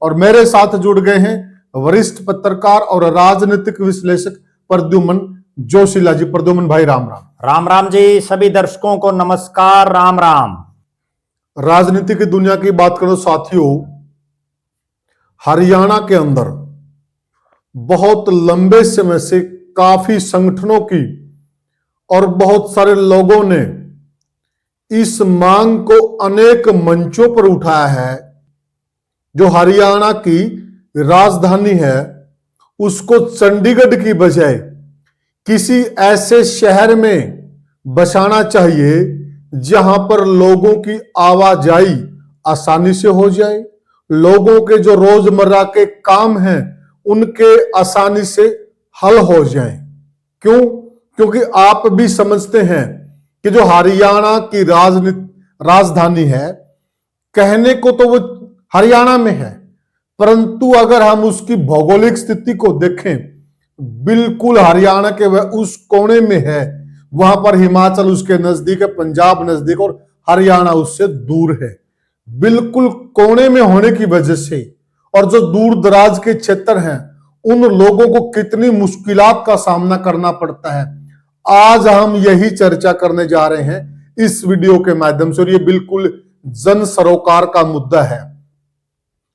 और मेरे साथ जुड़ गए हैं वरिष्ठ पत्रकार और राजनीतिक विश्लेषक प्रद्युमन जोशीला जी। प्रद्युमन भाई राम राम। राम राम जी। सभी दर्शकों को नमस्कार। राम राम। राजनीति की दुनिया की बात करो साथियों, हरियाणा के अंदर बहुत लंबे समय से काफी संगठनों की और बहुत सारे लोगों ने इस मांग को अनेक मंचों पर उठाया है, जो हरियाणा की राजधानी है उसको चंडीगढ़ की बजाय किसी ऐसे शहर में बसाना चाहिए जहां पर लोगों की आवाजाही आसानी से हो जाए, लोगों के जो रोजमर्रा के काम हैं उनके आसानी से हल हो जाए। क्यों? क्योंकि आप भी समझते हैं कि जो हरियाणा की राजधानी है, कहने को तो वो हरियाणा में है, परंतु अगर हम उसकी भौगोलिक स्थिति को देखें, बिल्कुल हरियाणा के वह उस कोने में है, वहां पर हिमाचल उसके नजदीक है, पंजाब नजदीक और हरियाणा उससे दूर है। बिल्कुल कोने में होने की वजह से और जो दूर दराज के क्षेत्र हैं उन लोगों को कितनी मुश्किलात का सामना करना पड़ता है, आज हम यही चर्चा करने जा रहे हैं इस वीडियो के माध्यम से। और ये बिल्कुल जन सरोकार का मुद्दा है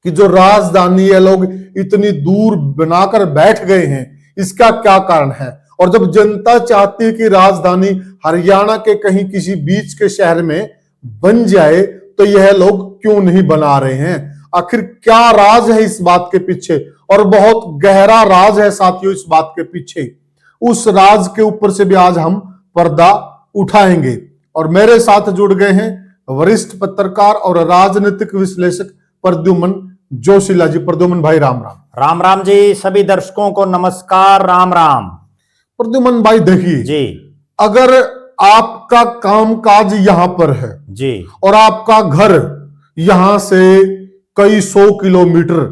कि जो राजधानी है लोग इतनी दूर बनाकर बैठ गए हैं, इसका क्या कारण है। और जब जनता चाहती है कि राजधानी हरियाणा के कहीं किसी बीच के शहर में बन जाए, तो यह लोग क्यों नहीं बना रहे हैं? आखिर क्या राज है इस बात के पीछे? और बहुत गहरा राज है साथियों इस बात के पीछे। उस राज के ऊपर से भी आज हम पर्दा उठाएंगे। और मेरे साथ जुड़ गए हैं वरिष्ठ पत्रकार और राजनीतिक विश्लेषक प्रद्युमन जोशीला जी। प्रद्युमन भाई राम राम। राम राम जी। सभी दर्शकों को नमस्कार। राम राम। प्रद्युमन भाई देखिए जी, अगर आपका कामकाज यहां पर है जी, और आपका घर यहां से कई 100 किलोमीटर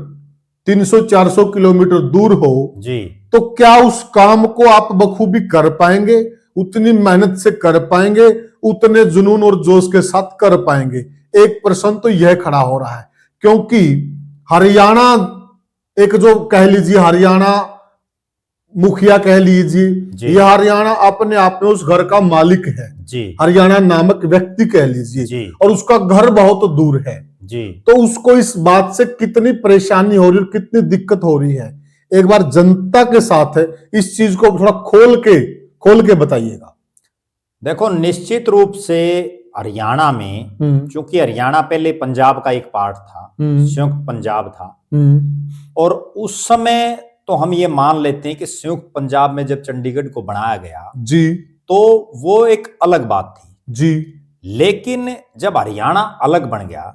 300-400 किलोमीटर दूर हो, जी, तो क्या उस काम को आप बखूबी कर पाएंगे? उतनी मेहनत से कर पाएंगे? उतने जुनून और जोश के साथ कर पाएंगे? एक प्रश्न तो यह खड़ा हो रहा है, क्योंकि हरियाणा एक जो कह लीजिए हरियाणा मुखिया कह लीजिए, यह हरियाणा अपने आप में उस घर का मालिक है जी, हरियाणा नामक व्यक्ति कह लीजिए, जी, और उसका घर बहुत दूर है जी। तो उसको इस बात से कितनी परेशानी हो रही है, कितनी दिक्कत हो रही है, एक बार जनता के साथ इस चीज को थोड़ा खोल के बताइएगा। देखो, निश्चित रूप से हरियाणा में, क्योंकि हरियाणा पहले पंजाब का एक पार्ट था, संयुक्त पंजाब था, और उस समय तो हम ये मान लेते हैं कि संयुक्त पंजाब में जब चंडीगढ़ को बनाया गया जी, तो वो एक अलग बात थी जी। लेकिन जब हरियाणा अलग बन गया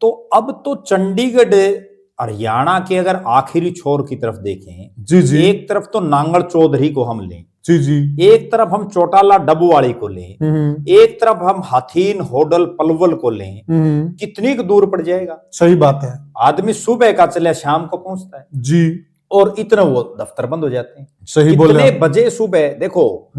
तो अब तो चंडीगढ़ हरियाणा के अगर आखिरी छोर की तरफ देखें, जी, जी। एक तरफ तो नांगल चौधरी को हम लें, जी, जी। एक तरफ हम चौटाला डबूवाड़ी को लें, एक तरफ हम हाथीन होडल पलवल को लें, कितनी दूर पड़ जाएगा। सही बात है। आदमी सुबह का चले शाम को पहुंचता है जी, और इतना वो दफ्तर बंद हो जाते हैं। सही बोल रहे कितने बजे सुबह देखो,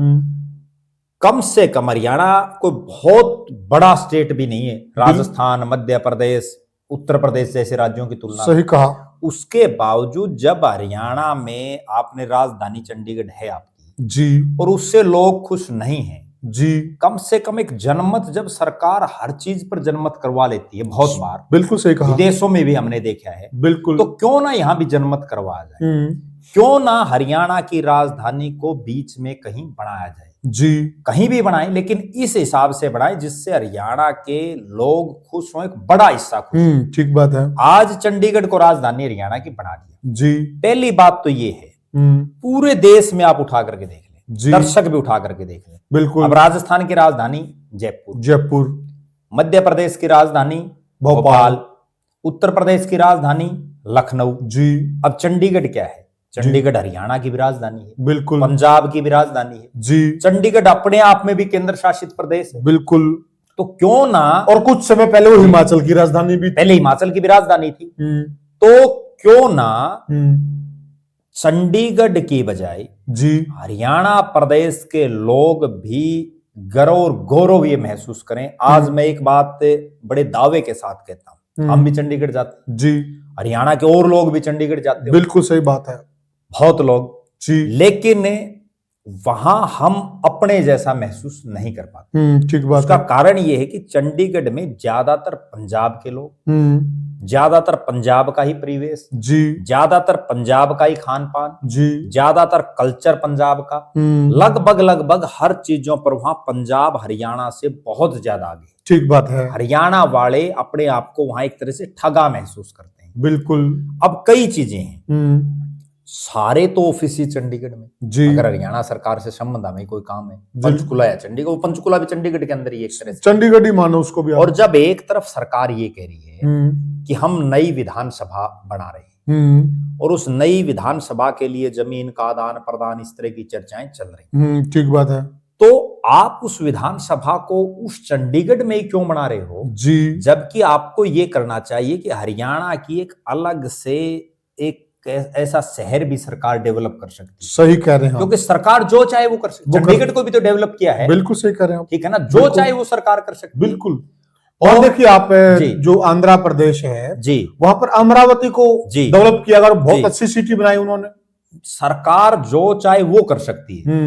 कम से कम हरियाणा कोई बहुत बड़ा स्टेट भी नहीं है, राजस्थान, मध्य प्रदेश, उत्तर प्रदेश जैसे राज्यों की तुलना सही कहा। उसके बावजूद जब हरियाणा में आपने राजधानी चंडीगढ़ है आपकी जी, और उससे लोग खुश नहीं हैं जी, कम से कम एक जनमत, जब सरकार हर चीज पर जनमत करवा लेती है बहुत बार, बिल्कुल सही कहा, विदेशों में भी हमने देखा है, बिल्कुल, तो क्यों ना यहां भी जनमत करवाया जाए, क्यों ना हरियाणा की राजधानी को बीच में कहीं बनाया जाए। जी, कहीं भी बनाए लेकिन इस हिसाब से बनाए जिससे हरियाणा के लोग खुश हों, एक बड़ा हिस्सा खुश हो। ठीक बात है। आज चंडीगढ़ को राजधानी हरियाणा की बना दिया। जी, पहली बात तो ये है, पूरे देश में आप उठा करके देख लें, दर्शक भी उठा करके देख लें, बिल्कुल। अब राजस्थान की राजधानी जयपुर, मध्य प्रदेश की राजधानी भोपाल, उत्तर प्रदेश की राजधानी लखनऊ। जी, अब चंडीगढ़ क्या है? चंडीगढ़ हरियाणा की भी राजधानी है, बिल्कुल, पंजाब की भी राजधानी है। जी, चंडीगढ़ अपने आप में भी केंद्र शासित प्रदेश है, बिल्कुल। तो क्यों ना, और कुछ समय पहले वो हिमाचल की राजधानी भी, पहले हिमाचल की भी राजधानी थी, तो क्यों ना चंडीगढ़ की बजाय जी हरियाणा प्रदेश के लोग भी गर्व और गौरव ये महसूस करें। आज मैं एक बात बड़े दावे के साथ कहता हूं, हम भी चंडीगढ़ जाते हैं जी, हरियाणा के और लोग भी चंडीगढ़ जाते हैं, बिल्कुल सही बात है बहुत लोग, जी। लेकिन वहां हम अपने जैसा महसूस नहीं कर पाते। ठीक बात उसका है। कारण यह है कि चंडीगढ़ में ज्यादातर पंजाब के लोग, ज्यादातर पंजाब का ही परिवेश जी, ज्यादातर पंजाब का ही खान पान जी, ज्यादातर कल्चर पंजाब का, लगभग हर चीजों पर वहां पंजाब हरियाणा से बहुत ज्यादा आगे। ठीक बात है। हरियाणा वाले अपने आप को वहां एक तरह से ठगा महसूस करते हैं। बिल्कुल। अब कई चीजें हैं, सारे तो ऑफिस ही चंडीगढ़ में जी। अगर हरियाणा सरकार से संबंध हमें कोई काम है, पंचकुला या चंडीगढ़, वो पंचकुला भी चंडीगढ़ के अंदर ही एक तरह से चंडीगढ़ ही मानो उसको भी। और जब एक तरफ सरकार ये कह रही है कि हम नई विधानसभा बना रहे हैं और उस नई विधानसभा के लिए जमीन का आदान प्रदान इस तरह की चर्चाएं चल रही, ठीक बात है। तो आप उस विधानसभा को उस चंडीगढ़ में ही क्यों बना रहे हो जी, जबकि आपको ये करना चाहिए कि हरियाणा की एक अलग से एक ऐसा शहर भी सरकार डेवलप कर सकती है। सही कह रहे हैं, क्योंकि सरकार जो चाहे वो कर सकती है। चंडीगढ़ को भी तो डेवलप किया है। बिल्कुल सही कह रहे हैं, ठीक है ना, जो चाहे वो सरकार कर सकती है। बिल्कुल। और देखिए आप जो आंध्र प्रदेश है जी, वहां पर अमरावती को डेवलप किया, अगर बहुत अच्छी सिटी बनाई उन्होंने। सरकार जो चाहे वो कर सकती है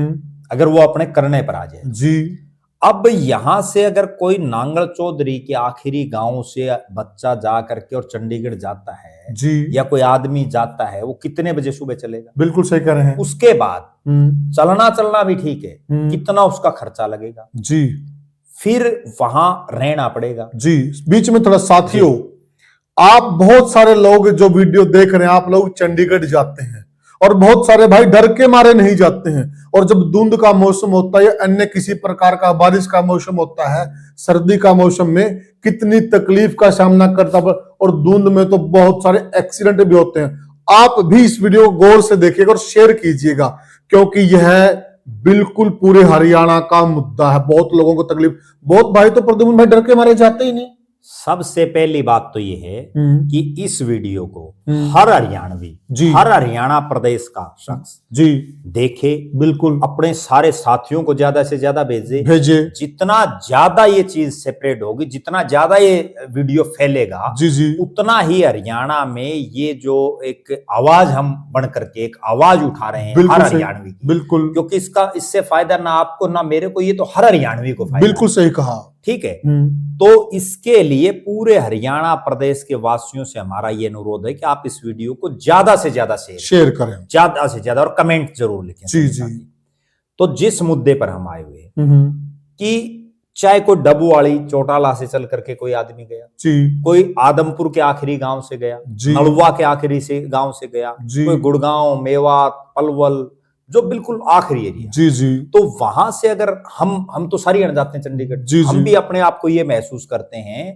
अगर वो अपने करने पर आ जाए जी। अब यहां से अगर कोई नांगल चौधरी के आखिरी गांव से बच्चा जा करके और चंडीगढ़ जाता है जी, या कोई आदमी जाता है, वो कितने बजे सुबह चलेगा? बिल्कुल सही कह रहे हैं। उसके बाद चलना भी ठीक है, कितना उसका खर्चा लगेगा जी, फिर वहां रहना पड़ेगा जी। बीच में थोड़ा साथियों, आप बहुत सारे लोग जो वीडियो देख रहे हैं, आप लोग चंडीगढ़ जाते हैं और बहुत सारे भाई डर के मारे नहीं जाते हैं। और जब धुंध का मौसम होता है या अन्य किसी प्रकार का बारिश का मौसम होता है, सर्दी का मौसम में कितनी तकलीफ का सामना करता है, और धुंध में तो बहुत सारे एक्सीडेंट भी होते हैं। आप भी इस वीडियो को गौर से देखिएगा और शेयर कीजिएगा, क्योंकि यह बिल्कुल पूरे हरियाणा का मुद्दा है। बहुत लोगों को तकलीफ, बहुत भाई तो प्रद्युम्न भाई डर के मारे जाते ही नहीं। सबसे पहली बात तो ये है कि इस वीडियो को हर हरियाणवी, हर हरियाणा प्रदेश का शख्स जी देखे, बिल्कुल अपने सारे साथियों को ज्यादा से ज्यादा भेजे। जितना ज्यादा ये चीज स्प्रेड होगी, जितना ज्यादा ये वीडियो फैलेगा जी, उतना ही हरियाणा में ये जो एक आवाज हम बन करके एक आवाज उठा रहे हैं हर हरियाणवी की, बिल्कुल, क्योंकि इससे फायदा ना आपको ना मेरे को, ये तो हर हरियाणवी को फायदा। बिल्कुल सही कहा, ठीक है। तो इसके लिए पूरे हरियाणा प्रदेश के वासियों से हमारा ये अनुरोध है कि आप इस वीडियो को ज्यादा से ज्यादा शेयर करें, ज्यादा से ज्यादा, और कमेंट जरूर लिखें जी जी। तो जिस मुद्दे पर हम आए हुए कि चाहे कोई डब्बू वाली चौटाला से चल करके कोई आदमी गया जी, कोई आदमपुर के आखिरी गांव से गया, नलवा के आखिरी से गांव से गया, कोई गुड़गांव, मेवात, पलवल, जो बिल्कुल आखिरी एरिया जी जी, तो वहां से अगर हम तो सारी जाते हैं चंडीगढ़ जी, हम भी अपने आप को ये महसूस करते हैं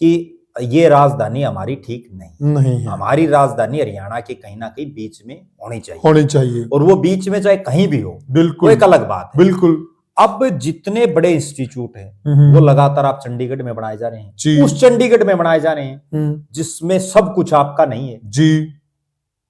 कि ये राजधानी हमारी ठीक नहीं है। हमारी राजधानी हरियाणा के कहीं ना कहीं बीच में होनी चाहिए, और वो बीच में चाहे कहीं भी हो, बिल्कुल एक अलग बात है, बिल्कुल। अब जितने बड़े इंस्टीट्यूट हैं वो लगातार आप चंडीगढ़ में बनाए जा रहे हैं, उस चंडीगढ़ में बनाए जा रहे हैं जिसमें सब कुछ आपका नहीं है जी।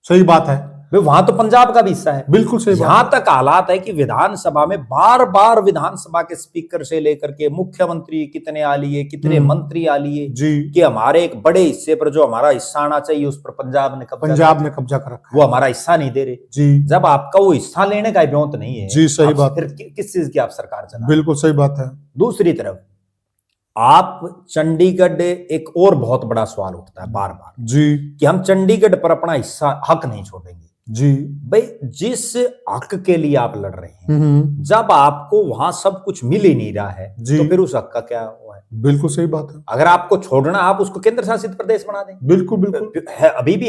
सही बात है, वहां तो पंजाब का भी हिस्सा है, बिल्कुल सही। यहां तक हालात है कि विधानसभा में बार बार विधानसभा के स्पीकर से लेकर के मुख्यमंत्री कितने आ लिए, कितने मंत्री आ लिए जी, कि हमारे एक बड़े हिस्से पर जो हमारा हिस्सा आना चाहिए उस पर पंजाब ने कब्जा कर रखा, वो हमारा हिस्सा नहीं दे रहे जी। जब आपका वो हिस्सा लेने का ब्योंत नहीं है जी, सही बात, फिर किस चीज की आप सरकार चला? बिल्कुल सही बात है। दूसरी तरफ आप चंडीगढ़, एक और बहुत बड़ा सवाल उठता है बार बार जी, कि हम चंडीगढ़ पर अपना हिस्सा हक नहीं छोड़ेंगे जी। भाई जिस हक के लिए आप लड़ रहे हैं, जब आपको वहां सब कुछ मिल ही नहीं रहा है तो फिर उस हक का क्या हुआ है? बिल्कुल सही बात है। अगर आपको छोड़ना, आप उसको केंद्र शासित प्रदेश बना दें, बिल्कुल बिल्कुल है, अभी भी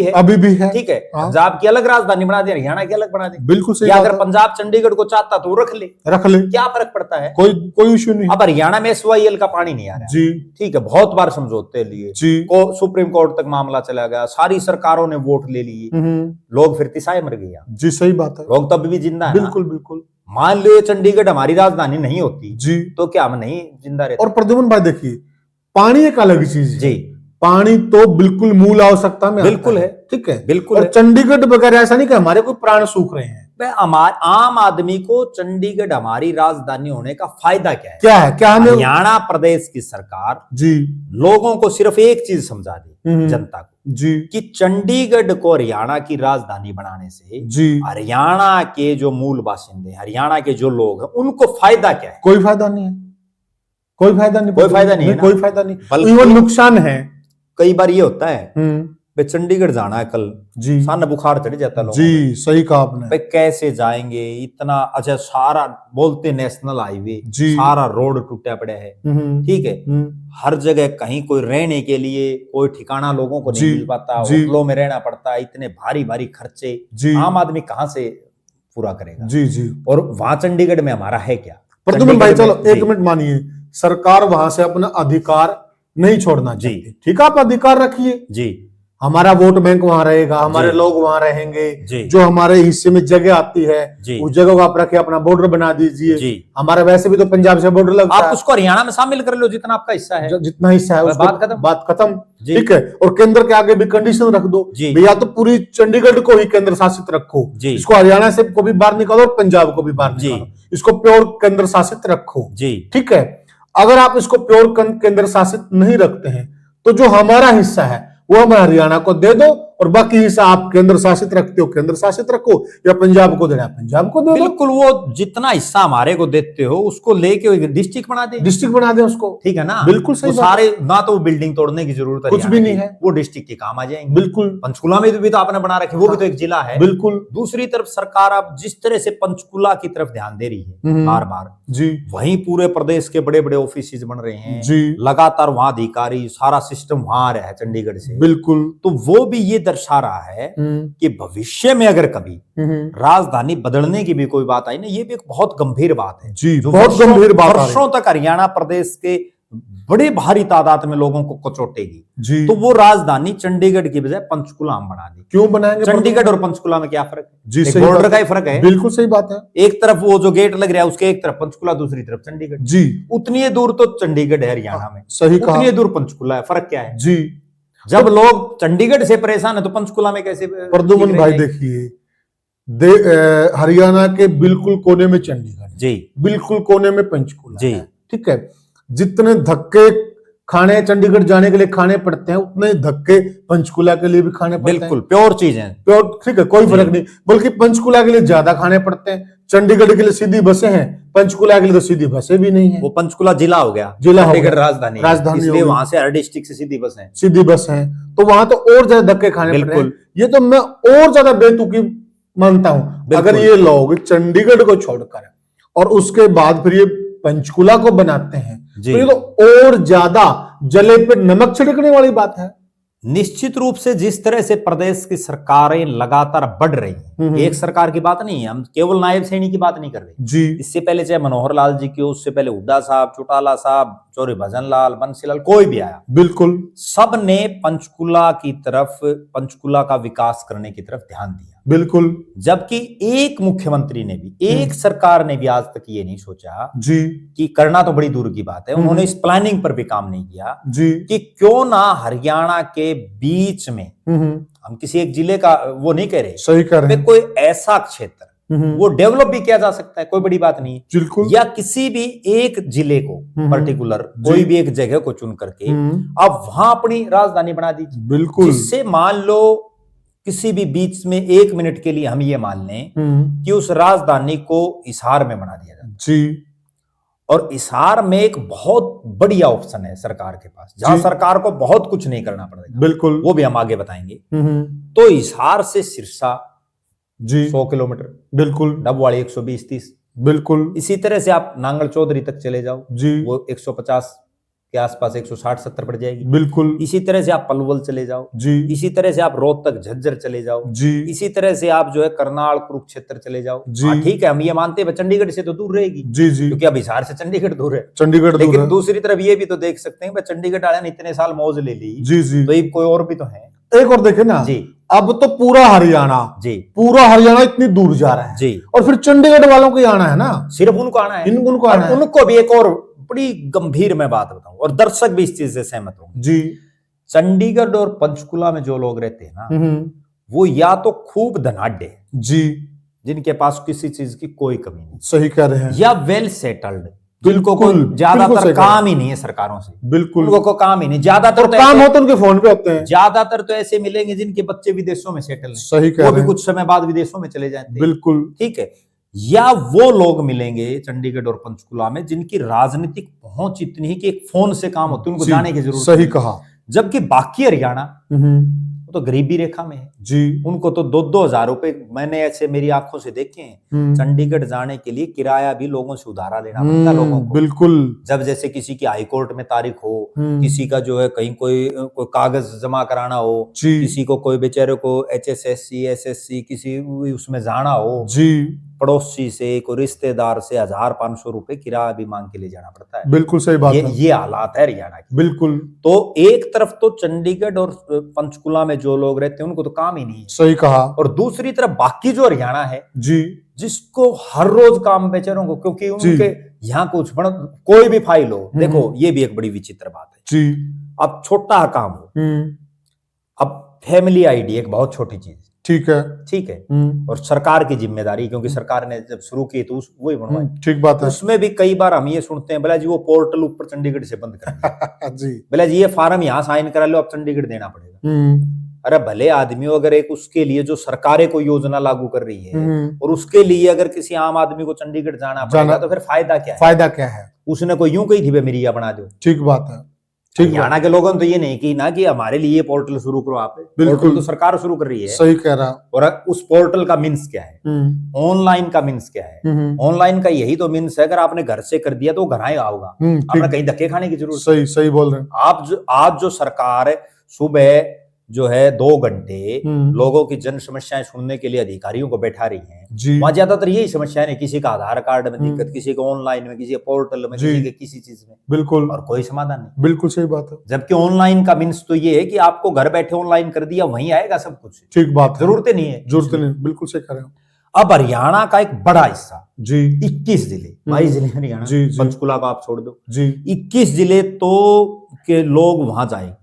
है, ठीक है। पंजाब की अलग राजधानी बना दें, हरियाणा की अलग बना दें, बिल्कुल सही। अगर पंजाब चंडीगढ़ को चाहता तो रख ले, क्या फर्क पड़ता है? कोई इश्यू नहीं। अब हरियाणा में SYL का पानी नहीं आ रहा जी, ठीक है, बहुत बार समझौते लिए को सुप्रीम कोर्ट तक मामला चला गया, सारी सरकारों ने वोट ले लिए, लोग फिर तिसाए मर गया जी। सही बात है, लोग तब भी जिंदा है, बिल्कुल बिल्कुल। मान लो चंडीगढ़ हमारी राजधानी नहीं होती जी, तो क्या हम नहीं जिंदा रहते? और प्रद्युम्न भाई देखिए, पानी एक अलग चीज जी, पानी तो बिल्कुल मूल आवश्यकता में बिल्कुल है, ठीक है, बिल्कुल। और चंडीगढ़ वगैरह ऐसा नहीं कि हमारे कोई प्राण सूख रहे हैं। आम आदमी को चंडीगढ़ हमारी राजधानी होने का फायदा क्या है? क्या हमें हरियाणा प्रदेश की सरकार जी लोगों को सिर्फ एक चीज समझा दी, जनता को जी कि चंडीगढ़ को हरियाणा की राजधानी बनाने से जी हरियाणा के जो मूल बासिंदे, हरियाणा के जो लोग हैं, उनको फायदा क्या है? कोई फायदा नहीं है, कोई फायदा नहीं, कोई फायदा नहीं है ना। कोई फायदा नहीं, बल्कि इवन नुकसान है। कई बार ये होता है भाई चंडीगढ़ जाना है कल, जी सामने बुखार चढ़ जाता है लोगों जी, सही कहा आपने। भाई कैसे जाएंगे इतना, अच्छा सारा बोलते नेशनल हाईवे, जी सारा रोड टूटा पड़ा है, ठीक है, हर जगह कहीं कोई रहने के लिए कोई ठिकाना लोगों को नहीं जी मिल पाता, जी होटलों में रहना पड़ता है, इतने भारी भारी खर्चे जी आम आदमी कहाँ से पूरा करेगा? जी जी। और वहां चंडीगढ़ में हमारा है क्या? प्रद्युमन भाई चंडीगढ़ चलो में- एक मिनट मानिए, सरकार वहां से अपना अधिकार नहीं छोड़ना जी। चाहती, ठीक है, आप अधिकार रखिए, जी हमारा वोट बैंक वहां रहेगा, हमारे जी। लोग वहां रहेंगे, जी। जो हमारे हिस्से में जगह आती है जी। उस जगह को आप रखे, अपना बॉर्डर बना दीजिए। जी। हमारा वैसे भी तो पंजाब से बॉर्डर लगता आप है, उसको हरियाणा में शामिल कर लो जितना आपका हिस्सा है, जितना हिस्सा है बस उसको, बात खत्म। बात खत्म, जी। ठीक है। और केंद्र के आगे भी कंडीशन रख दो, जी। भैया तो पूरी चंडीगढ़ को ही केंद्र शासित रखो, जी। इसको हरियाणा से को भी बाहर निकालो और पंजाब को भी बाहर जी। निकालो, इसको प्योर केंद्र शासित रखो, जी ठीक है। अगर आप इसको प्योर केंद्र शासित नहीं रखते हैं तो जो हमारा हिस्सा है वो हम हरियाणा को दे दो, और बाकी हिस्सा आप केंद्र शासित रखते हो केंद्र शासित रखो, या पंजाब को देना है पंजाब को दे दो। बिल्कुल, वो जितना हिस्सा हमारे को देते हो उसको लेके डिस्ट्रिक्ट बना दे, डिस्ट्रिक्ट बना दे उसको, ठीक है ना। बिल्कुल सही वो बात सारे ना तो बिल्डिंग तोड़ने की जरूरत है, कुछ भी नहीं है, वो डिस्ट्रिक्ट के काम आ जाएंगे। बिल्कुल, पंचकुला में भी तो आपने बना रखी, वो भी तो एक जिला है, बिल्कुल। दूसरी तरफ सरकार अब जिस तरह से पंचकुला की तरफ ध्यान दे रही है बार बार, जी वहीं पूरे प्रदेश के बड़े बड़े ऑफिस बन रहे हैं जी, लगातार वहां अधिकारी, सारा सिस्टम वहां आ रहा है चंडीगढ़ से, बिल्कुल। तो वो भी ये दर्शा रहा है कि भविष्य में अगर कभी राजधानी बदलने की भी कोई बात आई ना, ये भी एक बहुत गंभीर बात है जी, जो बहुत गंभीर बात आ रही है। वर्षों तक हरियाणा प्रदेश के बड़े भारी तादाद में लोगों को कचोटेगी। जी, तो वो राजधानी चंडीगढ़ की बजाय पंचकुला हम बना दी। क्यों बनाएंगे? चंडीगढ़ और पंचकुला में क्या फर्क है? जी, एक सही बॉर्डर बात का ही फर्क है, बिल्कुल सही बात है। एक तरफ वो जो गेट लग रहा है उसके एक तरफ पंचकुला, दूसरी तरफ चंडीगढ़, जी, उतनी दूर तो चंडीगढ़ है हरियाणा में, सही कहा, उतनी दूर पंचकुला है, फर्क क्या है? जी। जब लोग चंडीगढ़ से परेशान है तो पंचकुला में कैसे प्रद्युमन भाई देखिए, हरियाणा के बिल्कुल कोने में चंडीगढ़, जी, बिल्कुल कोने में पंचकुला जी, ठीक है। जितने धक्के खाने चंडीगढ़ जाने के लिए खाने पड़ते हैं, उतने धक्के पंचकुला के लिए भी खाने पड़ते हैं। बिल्कुल प्योर चीज है, प्योर, ठीक है, कोई फर्क नहीं, बल्कि पंचकुला के लिए ज्यादा खाने पड़ते हैं। चंडीगढ़ के लिए सीधी बसें हैं, पंचकुला के लिए तो सीधी बसें भी नहीं है। वो पंचकुला जिला हो गया, जिला हो चंडीगढ़ गया, राजधानी, राजधानी इसलिए हो गई। वहां से हर डिस्ट्रिक्ट से सीधी बस है, सीधी बस है, तो वहां तो और ज्यादा धक्के खाने पड़ रहे हैं। बिल्कुल। ये तो मैं और ज्यादा बेतुकी मानता हूं, अगर ये लोग चंडीगढ़ को छोड़कर और उसके बाद फिर ये पंचकुला को बनाते हैं, जी। तो ये तो और ज्यादा जले पे नमक छिड़कने वाली बात है। निश्चित रूप से जिस तरह से प्रदेश की सरकारें लगातार बढ़ रही हैं, एक सरकार की बात नहीं है, हम केवल नायब सैनी की बात नहीं कर रहे जी, इससे पहले चाहे मनोहर लाल जी की, उससे पहले हुड्डा साहब, चौटाला साहब, चौधरी भजन लाल, बंसीलाल, कोई भी आया, बिल्कुल, सब ने पंचकुला की तरफ, पंचकुला का विकास करने की तरफ ध्यान दिया, बिल्कुल। जबकि एक मुख्यमंत्री ने भी, एक सरकार ने भी आज तक ये नहीं सोचा जी, कि करना तो बड़ी दूर की बात है, उन्होंने इस प्लानिंग पर भी काम नहीं किया जी, कि क्यों ना हरियाणा के बीच में, हम किसी एक जिले का वो नहीं कह रहे, सही कह रहे हैं, कोई ऐसा क्षेत्र वो डेवलप भी किया जा सकता है, कोई बड़ी बात नहीं, बिल्कुल, या किसी भी एक जिले को पर्टिकुलर कोई भी एक जगह को चुन करके आप वहां अपनी राजधानी बना दीजिए, बिल्कुल, जिससे मान लो किसी भी बीच में 1 मिनट के लिए हम ये मान लें कि उस राजधानी को हिसार में बना दिया जाए, जी, और हिसार में एक बहुत बढ़िया ऑप्शन है सरकार के पास, जहां जी। सरकार को बहुत कुछ नहीं करना पड़ेगा, बिल्कुल, वो भी हम आगे बताएंगे। तो हिसार से सिरसा जी, 100 किलोमीटर, बिल्कुल, डबवाड़ी 120-30, बिल्कुल, इसी तरह से आप नांगल चौधरी तक चले जाओ, जी, वो 150 के आसपास 160-70 पड़ जाएगी, बिल्कुल, इसी तरह से आप पलवल चले जाओ, जी, इसी तरह से आप रोहतक झज्जर चले जाओ, जी, इसी तरह से आप जो है करनाल कुरुक्षेत्र चले जाओ, जी। हाँ ठीक है, हम ये मानते हैं चंडीगढ़ से तो दूर रहेगी, जी, जी, क्योंकि अब हिसार से चंडीगढ़ दूर है, चंडीगढ़ दूर लेकिन है। दूसरी तरफ ये भी तो देख सकते हैं चंडीगढ़ वाले ने इतने साल मौज ले ली, जी, जी, तो ये कोई और भी तो है। एक और देखे ना जी, अब तो पूरा हरियाणा, जी, पूरा हरियाणा इतनी दूर जा रहा है, जी, और फिर चंडीगढ़ वालों को ही आना है ना, सिर्फ उनको आना है, उनको आना है। उनको भी एक और बड़ी गंभीर मैं बात बताऊं, और दर्शक भी इस चीज से सहमत होंगे, जी, चंडीगढ़ और पंचकुला में जो लोग रहते हैं ना, वो या तो खूब धनाढ्य हैं, जी, जिनके पास किसी चीज की कोई कमी नहीं, सही कह रहे हैं, या वेल सेटल्ड, जिनको बिल्कुल, कोई बिल्कुल ज्यादातर सही कहा। काम ही नहीं है सरकारों से, बिल्कुल, उनको कोई काम ही नहीं, ज्यादातर और तो काम ऐसे- हो तो उनके फोन पे होते हैं। ज्यादातर तो ऐसे मिलेंगे जिनके बच्चे विदेशों में सेटल हैं, सही कह वो रहे भी हैं। कुछ समय बाद विदेशों में चले जाते हैं, बिल्कुल, ठीक है। या वो लोग मिलेंगे चंडीगढ़ और पंचकुला में जिनकी राजनीतिक पहुंच इतनी है कि एक फोन से काम होती है, उनको जी, जाने की जरूरत सही नहीं। कहा। जबकि बाकी हरियाणा वो तो गरीबी रेखा में है, जी, उनको तो 2-2 हजार रुपए मैंने ऐसे मेरी आंखों से देखे हैं, चंडीगढ़ जाने के लिए किराया भी लोगों से उधारा लेना पड़ता है लोगों को। बिल्कुल, जब जैसे किसी की हाई कोर्ट में तारीख हो, हम्म। किसी का जो है कहीं कोई कागज जमा कराना हो, जी, किसी को कोई बेचारे को HSSC SSC किसी उसमें जाना हो, जी, पड़ोसी से कोई रिश्तेदार से 1000-500 रुपए किराया भी मांग के ले जाना पड़ता है। बिल्कुल सही बात है। ये हालात है हरियाणा की। बिल्कुल, तो एक तरफ तो चंडीगढ़ और पंचकुला में जो लोग रहते हैं उनको तो काम ही नहीं है, सही कहा। और दूसरी तरफ बाकी जो हरियाणा है जी, जिसको हर रोज काम बेचारों को, क्योंकि उनके यहाँ कुछ कोई भी फाइल हो, देखो ये भी एक बड़ी विचित्र बात है। जी, अब छोटा काम हो, अब फैमिली आईडी एक बहुत छोटी चीज, ठीक है, ठीक है, और सरकार की जिम्मेदारी, क्योंकि सरकार ने जब शुरू की तो वही बनवाई, ठीक बात है। उसमें भी कई बार हम ये सुनते हैं, बोला जी वो पोर्टल ऊपर चंडीगढ़ से बंद कर दिया, जी, बोला जी ये फार्म यहाँ साइन करा लो, अब चंडीगढ़ देना पड़ेगा। अरे भले आदमी हो, अगर एक उसके लिए जो सरकारें कोई योजना लागू कर रही है और उसके लिए अगर किसी आम आदमी को चंडीगढ़ जाना पड़ेगा तो फिर फायदा क्या है? फायदा क्या है? उसने कोई यूं कही थी वे मेरी बना दो। ठीक बात है। ठीक, हरियाणा के लोगों ने तो ये नहीं की ना कि हमारे लिए पोर्टल शुरू करो, आप बिल्कुल पोर्टल तो सरकार शुरू कर रही है। सही कह रहा। और उस पोर्टल का मीन्स क्या है, ऑनलाइन का मीन्स क्या है? ऑनलाइन का यही तो मीन्स है, अगर आपने घर से कर दिया तो वो घर आएगा होगा, आपने कहीं धक्के खाने की जरूरत। सही सही बोल रहे हैं। आज जो सरकार सुबह जो है 2 घंटे लोगों की जन समस्याएं सुनने के लिए अधिकारियों को बैठा रही हैं, वहां ज्यादातर यही समस्याएं है, किसी का आधार कार्ड में दिक्कत, किसी को ऑनलाइन में, किसी पोर्टल में, किसी के किसी चीज में, बिल्कुल, और कोई समाधान नहीं। बिल्कुल सही बात है। जबकि ऑनलाइन का मीन्स तो ये है कि आपको घर बैठे ऑनलाइन कर दिया, वहीं आएगा सब कुछ। ठीक बात है, जरूरत नहीं है, जरूरत नहीं, बिल्कुल सही कह रहे हो। अब हरियाणा का एक बड़ा हिस्सा जी, 21 जिले, 22 जिले हरियाणा, जी, जी, पंचकुला को आप छोड़ दो जी, 21 जिले तो के लोग वहां जाए,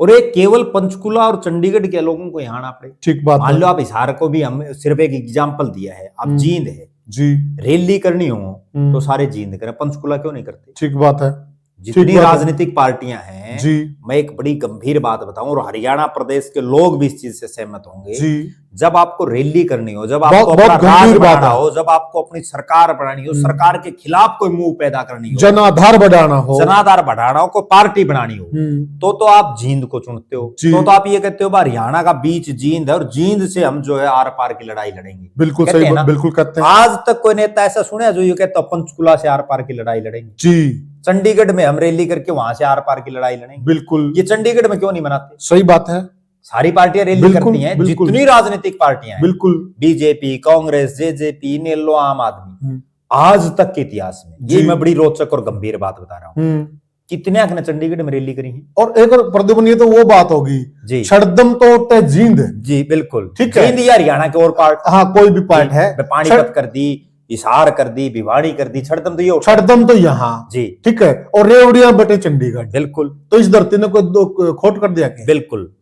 और एक केवल पंचकुला और चंडीगढ़ के लोगों को यहाँ आना पड़े। ठीक बात। मान लो आप हिसार को भी हम सिर्फ एक एग्जाम्पल दिया है, अब जींद है जी, रैली करनी हो तो सारे जींद करें, पंचकुला क्यों नहीं करते? ठीक बात है। जितनी राजनीतिक पार्टियां हैं जी, मैं एक बड़ी गंभीर बात बताऊं, और हरियाणा प्रदेश के लोग भी इस चीज से सहमत होंगे जी, जब आपको रैली करनी हो, जब आपको बहुत अपना राज गंभीर बात बनाना है। हो, जब आपको अपनी सरकार बनानी हो, सरकार के खिलाफ कोई मुंह पैदा करनी हो, जनाधार बढ़ाना हो, जनाधार बढ़ाना हो, कोई पार्टी बनानी हो, तो आप जींद को चुनते हो। तो आप ये कहते हो हरियाणा का बीच जींद है और जींद से हम जो है आर पार की लड़ाई लड़ेंगे। बिल्कुल सही, बिल्कुल कहते हैं। आज तक कोई नेता ऐसा सुने जो ये कहता पंचकुला से आर पार की लड़ाई लड़ेंगे? जी, चंडीगढ़ में हम रैली करके वहां से आर पार की लड़ाई लड़ेंगे। बिल्कुल, ये चंडीगढ़ में क्यों नहीं मनाते? सही बात है। सारी पार्टियां रैली करती हैं, जितनी राजनीतिक पार्टियां हैं, बिल्कुल, बीजेपी, कांग्रेस, जेजेपी, नेलो, आम आदमी, आज तक के इतिहास में ये मैं बड़ी रोचक और गंभीर बात बता रहा हूं, कितने ने चंडीगढ़ में रैली करी है। और एक और प्रद्युमन, ये तो वो बात होगी जी, छड़दम तो उठते जींद। जी बिल्कुल, ठीक है। जींद या हरियाणा के और पार्ट, हाँ कोई भी पार्ट है, पानीपत कर दी, हिसार कर दी, भिवाड़ी कर दी, छड़दम तो ये, छड़दम तो यहाँ जी, ठीक है, और रेवड़िया बटे चंडीगढ़। बिल्कुल, तो इस धरती ने कोई खोट कर दिया क्या? बिल्कुल।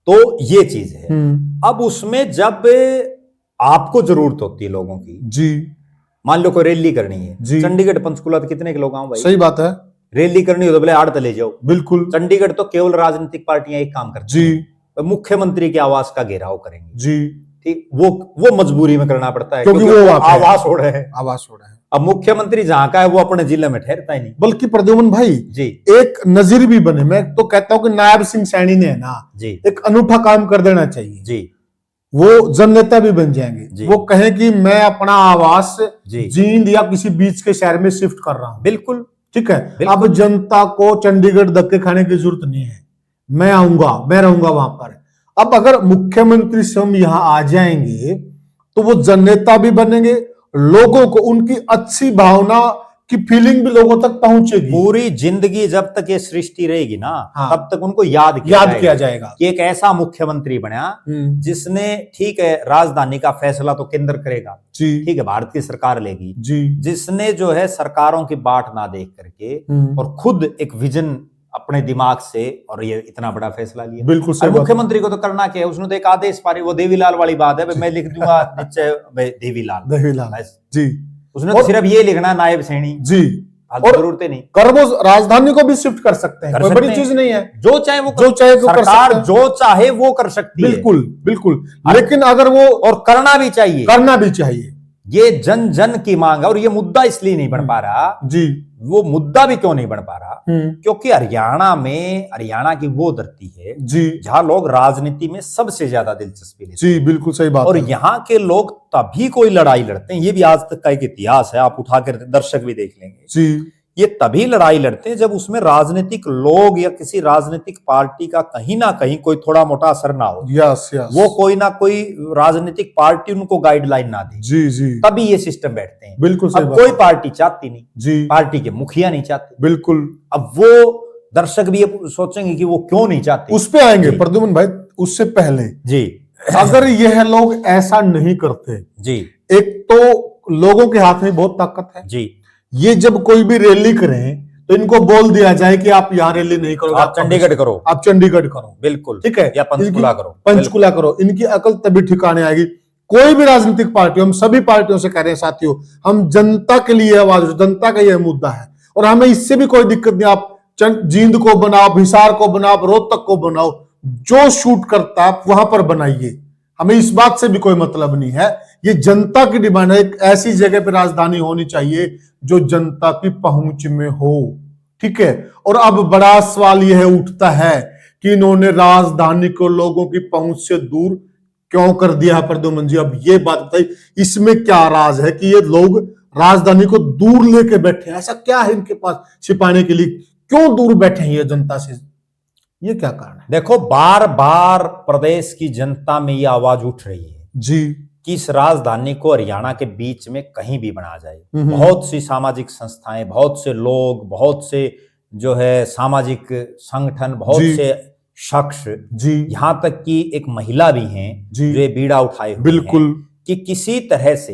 तो ये चीज है। अब उसमें जब आपको जरूरत होती है लोगों की, जी, मान लो कोई रैली करनी है, जी, चंडीगढ़ पंचकुला तो कितने के लोग आओ भाई? सही बात है। रैली करनी हो तो बोले आड़ ले जाओ। बिल्कुल, चंडीगढ़ तो केवल राजनीतिक पार्टियां एक काम करती जी, हैं, मुख्यमंत्री के आवास का घेराव करेंगे। जी, ठीक, वो मजबूरी में करना पड़ता है, क्योंकि वो आवास हो रहे हैं, आवास हो रहा है। अब मुख्यमंत्री जहां का है वो अपने जिले में ठहरता ही नहीं। बल्कि प्रद्युमन भाई जी, एक नजीर भी बने, मैं तो कहता हूं कि नायब सिंह सैनी ने ना जी, एक अनूठा काम कर देना चाहिए। जी, वो जननेता भी बन जाएंगे, वो कहें कि मैं अपना आवास जींद या किसी बीच के शहर में शिफ्ट कर रहा हूं। बिल्कुल, ठीक है। अब जनता को चंडीगढ़ धक्के खाने की जरूरत नहीं है, मैं आऊंगा, मैं रहूंगा वहां पर। अब अगर मुख्यमंत्री स्वयं यहाँ आ जाएंगे तो वो जननेता भी बनेंगे, लोगों को उनकी अच्छी भावना की फीलिंग भी लोगों तक पहुंचेगी। पूरी जिंदगी जब तक ये सृष्टि रहेगी ना, हाँ, तब तक उनको याद किया जाएगा कि एक ऐसा मुख्यमंत्री बना जिसने, ठीक है राजधानी का फैसला तो केंद्र करेगा, ठीक है भारत की सरकार लेगी, जिसने जो है सरकारों की बाट ना देख करके और खुद एक विजन अपने दिमाग से और ये इतना बड़ा फैसला लिया। बिल्कुल सही। मुख्यमंत्री को तो करना क्या है, उसने तो एक आदेश पारी, वो देवीलाल वाली बात है, मैं लिख दूंगा नीचे देवीलाल जी, उसने तो सिर्फ ये लिखना नायब सैनी जी, फालतू जरूरत नहीं। कर वो राजधानी को भी शिफ्ट कर सकते हैं, कर कोई सकते बड़ी हैं। चीज नहीं है, जो चाहे वो जो चाहे वो कर सरकार सकते हैं। जो चाहे वो कर सकती है। बिल्कुल बिल्कुल, लेकिन अगर वो और करना भी चाहिए, करना भी चाहिए। ये जन जन की मांग है। और ये मुद्दा इसलिए नहीं बन पा रहा जी, वो मुद्दा भी क्यों नहीं बन पा रहा, हम्म, क्योंकि हरियाणा की वो धरती है जी जहां लोग राजनीति में सबसे ज्यादा दिलचस्पी लेते जी, बिल्कुल सही बात हैं। और है। यहाँ के लोग तभी कोई लड़ाई लड़ते हैं, ये भी आज तक का एक इतिहास है, आप उठाकर दर्शक भी देख लेंगे। जी, ये तभी लड़ाई लड़ते हैं जब उसमें राजनीतिक लोग या किसी राजनीतिक पार्टी का कहीं ना कहीं कोई थोड़ा मोटा असर ना हो, यस यस, वो कोई ना कोई राजनीतिक पार्टी उनको गाइडलाइन ना दे, जी जी, तभी ये सिस्टम बैठते हैं। बिल्कुल सही अब बात कोई है। पार्टी चाहती नहीं, जी, पार्टी के मुखिया नहीं चाहते। बिल्कुल, अब वो दर्शक भी ये सोचेंगे कि वो क्यों नहीं चाहते। उस पे आएंगे जी। प्रद्युमन भाई। उससे पहले जी अगर यह लोग ऐसा नहीं करते, जी एक तो लोगों के हाथ में बहुत ताकत है, जी, ये जब कोई भी रैली करें तो इनको बोल दिया जाए कि आप यहाँ रैली नहीं करोगे, आप चंडीगढ़ करो, आप चंडीगढ़ करो, बिल्कुल, ठीक है, या पंचकुला करो, पंचकुला करो। इनकी अकल तभी ठिकाने आएगी। कोई भी राजनीतिक पार्टी, हम सभी पार्टियों से कह रहे हैं साथियों, हम जनता के लिए आवाज, जनता का यह मुद्दा है और हमें इससे भी कोई दिक्कत नहीं। आप जींद को बनाओ, हिसार को बनाओ, रोहतक को बनाओ, जो शूट करता है वहां पर बनाइए, हमें इस बात से भी कोई मतलब नहीं है। ये जनता की डिमांड है, एक ऐसी जगह पर राजधानी होनी चाहिए जो जनता की पहुंच में हो, ठीक है। और अब बड़ा सवाल यह उठता है कि इन्होंने राजधानी को लोगों की पहुंच से दूर क्यों कर दिया है प्रद्युमन जी? अब ये बात बताइए, इसमें क्या राज है कि ये लोग राजधानी को दूर लेके बैठे हैं? ऐसा क्या है इनके पास छिपाने के लिए? क्यों दूर बैठे हैं ये जनता से? ये क्या कारण है? देखो, बार बार प्रदेश की जनता में ये आवाज उठ रही है जी, कि इस राजधानी को हरियाणा के बीच में कहीं भी बना जाए। बहुत सी सामाजिक संस्थाएं, बहुत से लोग, बहुत से जो है सामाजिक संगठन, बहुत जी। से शख्स, जी, यहां तक कि एक महिला भी हैं जी। जो ये बीड़ा उठाए हुए बिल्कुल। हैं कि किसी तरह से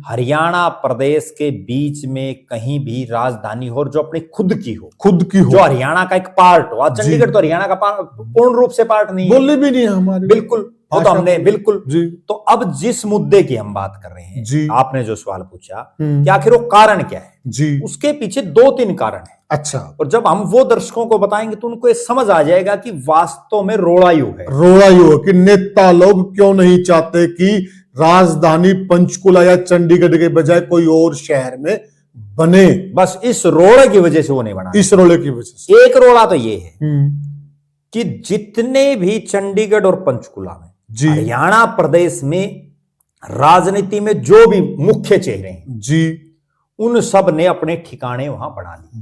हरियाणा प्रदेश के बीच में कहीं भी राजधानी हो और जो अपनी खुद की हो, जो हरियाणा का एक पार्ट हो। आज चंडीगढ़ तो हरियाणा का पूर्ण रूप से पार्ट नहीं है, बोले भी नहीं है हमारे, बिल्कुल, वो तो हमने बिल्कुल जी। तो अब जिस मुद्दे की हम बात कर रहे हैं जी, आपने जो सवाल पूछा कि आखिर वो कारण क्या है, जी, उसके पीछे 2-3 कारण है। अच्छा, और जब हम वो दर्शकों को बताएंगे तो उनको ये समझ आ जाएगा कि वास्तव में रोड़ायु है। रोड़ायु कि नेता लोग क्यों नहीं चाहते कि राजधानी पंचकुला या चंडीगढ़ के बजाय कोई और शहर में बने। बस इस रोड़े की वजह से वो नहीं बना। इस रोड़े की वजह से एक रोड़ा तो ये है कि जितने भी चंडीगढ़ और पंचकुला में, हरियाणा प्रदेश में राजनीति में जो भी मुख्य चेहरे हैं जी, उन सब ने अपने ठिकाने वहां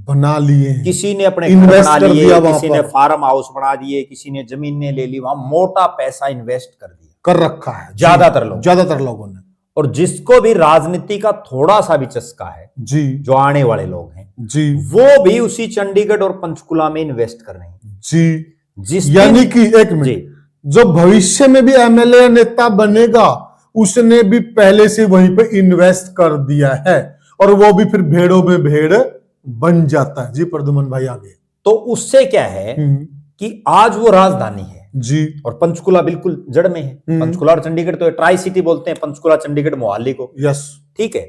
बना लिए। किसी ने अपने घर बना लिए, किसी ने फार्म हाउस बना दिए, किसी ने जमीनें ले ली, वहां मोटा पैसा इन्वेस्ट कर रखा है ज्यादातर लोगों ने। और जिसको भी राजनीति का थोड़ा सा भी चस्का है जी, जो आने वाले लोग हैं जी, वो भी उसी चंडीगढ़ और पंचकुला में इन्वेस्ट कर रहे हैं जी। यानी कि एक मिनट, जो भविष्य में भी एमएलए नेता बनेगा उसने भी पहले से वहीं पे इन्वेस्ट कर दिया है और वो भी फिर भेड़ों में भेड़ बन जाता है। जी प्रद्युमन भाई आगे। तो उससे क्या है कि आज वो राजधानी है जी, और पंचकुला बिल्कुल जड़ में है। पंचकुला और चंडीगढ़ तो ट्राई सिटी बोलते हैं, पंचकुला चंडीगढ़ मोहाली को। यस, ठीक है।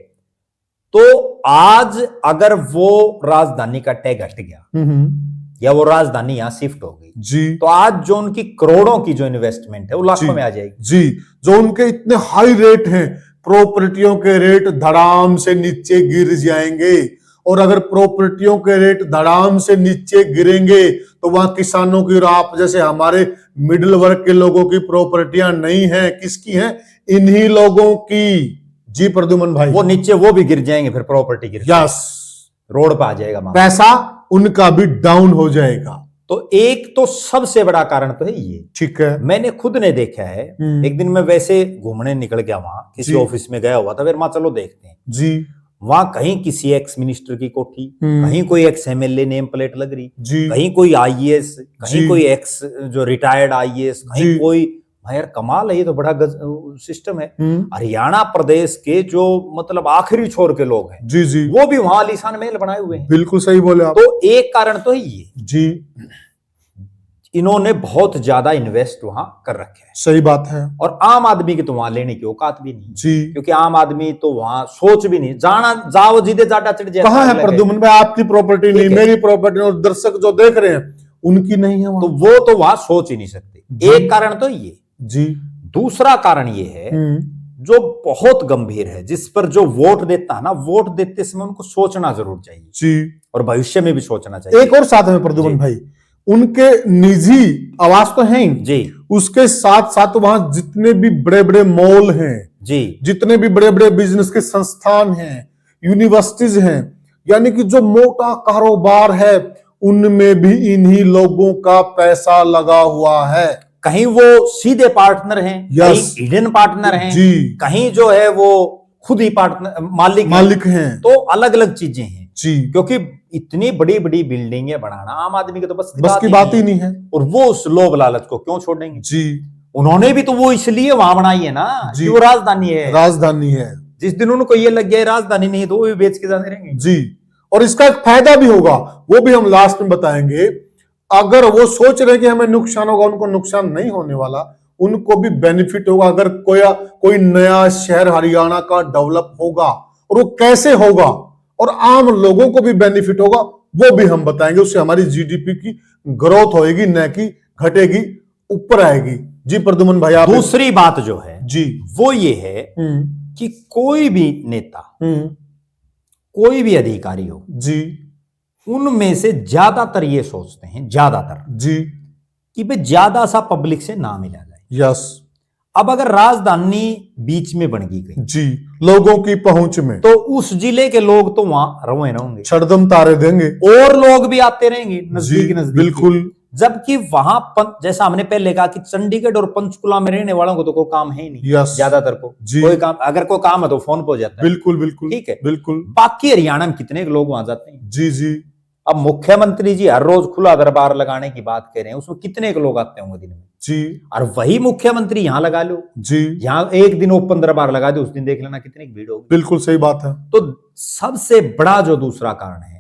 तो आज अगर वो राजधानी का टैग हट गया या वो राजधानी यहां शिफ्ट हो गई जी, तो आज जो उनकी करोड़ों की जो इन्वेस्टमेंट है वो लाखों में आ जाएगी। जी, जो उनके इतने हाई रेट हैं, प्रॉपर्टियों के रेट धड़ाम से नीचे गिर जाएंगे। और अगर प्रॉपर्टियों के रेट धड़ाम से नीचे गिरेंगे तो वहां किसानों की, और आप जैसे हमारे मिडिल वर्ग के लोगों की प्रॉपर्टियां नहीं है, किसकी हैं? इन्हीं लोगों की। जी प्रद्युमन भाई, वो नीचे वो भी गिर जाएंगे, फिर प्रॉपर्टी गिर, यस, रोड पे आ जाएगा, पैसा उनका भी डाउन हो जाएगा। तो एक तो सबसे बड़ा कारण तो है ये। ठीक है, मैंने खुद ने देखा है। एक दिन मैं वैसे घूमने निकल गया, वहां किसी ऑफिस में गया हुआ था, फिर मां चलो देखते हैं जी। वहां कहीं किसी एक्स मिनिस्टर की कोठी, कहीं कोई एक्स एमएलए नेम प्लेट लग रही, जी, कहीं कोई आईएएस, कहीं कोई एक्स जो रिटायर्ड आईएएस, कहीं कोई। भाई यार कमाल है, ये तो बड़ा सिस्टम है। हरियाणा प्रदेश के जो मतलब आखिरी छोर के लोग हैं जी, जी, वो भी वहां आलीशान महल बनाए हुए हैं। बिल्कुल सही बोले आप। तो एक कारण तो है ये जी, इन्होंने बहुत ज्यादा इन्वेस्ट वहां कर रखे हैं। सही बात है और आम आदमी की तो वहां लेने की औकात भी नहीं, जी। क्योंकि आम आदमी तो वहां सोच भी नहीं, जाना जाओ जीदे जाटा चढ़ जाए। कहाँ है प्रद्युम्न भाई, आपकी प्रॉपर्टी नहीं, मेरी प्रॉपर्टी, और दर्शक जो देख रहे हैं उनकी नहीं है तो वहां। वो तो वहां सोच ही नहीं सकते। एक कारण तो ये जी। दूसरा कारण ये है जो बहुत गंभीर है, जिस पर जो वोट देता है ना, वोट देते समय उनको सोचना जरूर चाहिए जी। और भविष्य में भी सोचना चाहिए। एक और साथ में प्रद्युम्न भाई, उनके निजी आवास तो हैं ही जी, उसके साथ साथ वहां जितने भी बड़े बड़े मॉल हैं जी, जितने भी बड़े बड़े बिजनेस के संस्थान हैं, यूनिवर्सिटीज हैं, यानी कि जो मोटा कारोबार है उनमें भी इन्हीं लोगों का पैसा लगा हुआ है। कहीं वो सीधे पार्टनर हैं, कहीं हिडन पार्टनर हैं जी, कहीं जो है वो खुद ही पार्टनर मालिक हैं। तो अलग अलग चीजें हैं जी, क्योंकि इतनी बड़ी बड़ी बिल्डिंगें बनाना आम आदमी के तो बस की बात ही नहीं है। और वो उस लोभ लालच को क्यों छोड़ेंगे? जी, उन्होंने भी तो वो इसलिए वहां बनाई है ना कि वो राजधानी है। जिस दिन उनको ये लग गया राजधानी नहीं तो वो भी बेच के जाते रहेंगे। जी, और इसका एक फायदा भी होगा, वो भी हम लास्ट में बताएंगे। अगर वो सोच रहे कि हमें नुकसान होगा, उनको नुकसान नहीं होने वाला, उनको भी बेनिफिट होगा। अगर कोई नया शहर हरियाणा का डेवलप होगा और वो कैसे होगा और आम लोगों को भी बेनिफिट होगा, वो भी हम बताएंगे। उससे हमारी जीडीपी की ग्रोथ होएगी, न कि घटेगी, ऊपर आएगी। जी प्रद्युम्न भाई, आप दूसरी बात जो है जी वो ये है कि कोई भी नेता, कोई भी अधिकारी हो जी, उनमें से ज्यादातर ये सोचते हैं, ज्यादातर जी, कि भाई ज्यादा सा पब्लिक से ना मिला जाए। यस। अब अगर राजधानी बीच में बन गई जी, लोगों की पहुंच में, तो उस जिले के लोग तो वहां रवे रहेंगे, छड़दम तारे देंगे और लोग भी आते रहेंगे नजदीक नजदीक। बिल्कुल। जबकि वहां जैसा हमने पहले कहा कि चंडीगढ़ और पंचकुला में रहने वालों को तो कोई काम है ही नहीं। यस। ज्यादातर को कोई काम, अगर कोई काम है तो फोन पे हो जाता है। बिल्कुल बिल्कुल, ठीक है, बिल्कुल। बाकी हरियाणा में कितने लोग वहां जाते हैं? जी जी। अब मुख्यमंत्री जी हर रोज खुला दरबार लगाने की बात कर रहे हैं, उसमें कितने लोग आते होंगे दिन में? जी। और वही मुख्यमंत्री यहाँ लगा लो जी, यहाँ एक दिन ओपन दरबार लगा दो, उस दिन देख लेना कितनी भीड़ होगी। बिल्कुल सही बात है। तो सबसे बड़ा जो दूसरा कारण है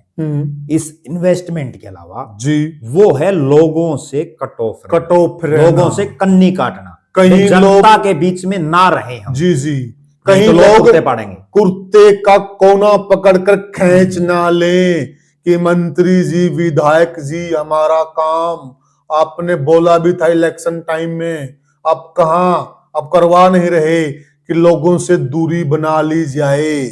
इस इन्वेस्टमेंट के अलावा जी, वो है लोगों से कट ऑफ, लोगों से कन्नी काटना, कहीं जनता के बीच में ना रहे हम। जी जी, कहीं तो लोग पड़ेंगे, कुर्ते का कोना पकड़कर खींच ना ले कि मंत्री जी, विधायक जी, हमारा काम आपने बोला भी था इलेक्शन टाइम में, अब कहां, अब करवा नहीं रहे कि लोगों से दूरी बना ली जाए।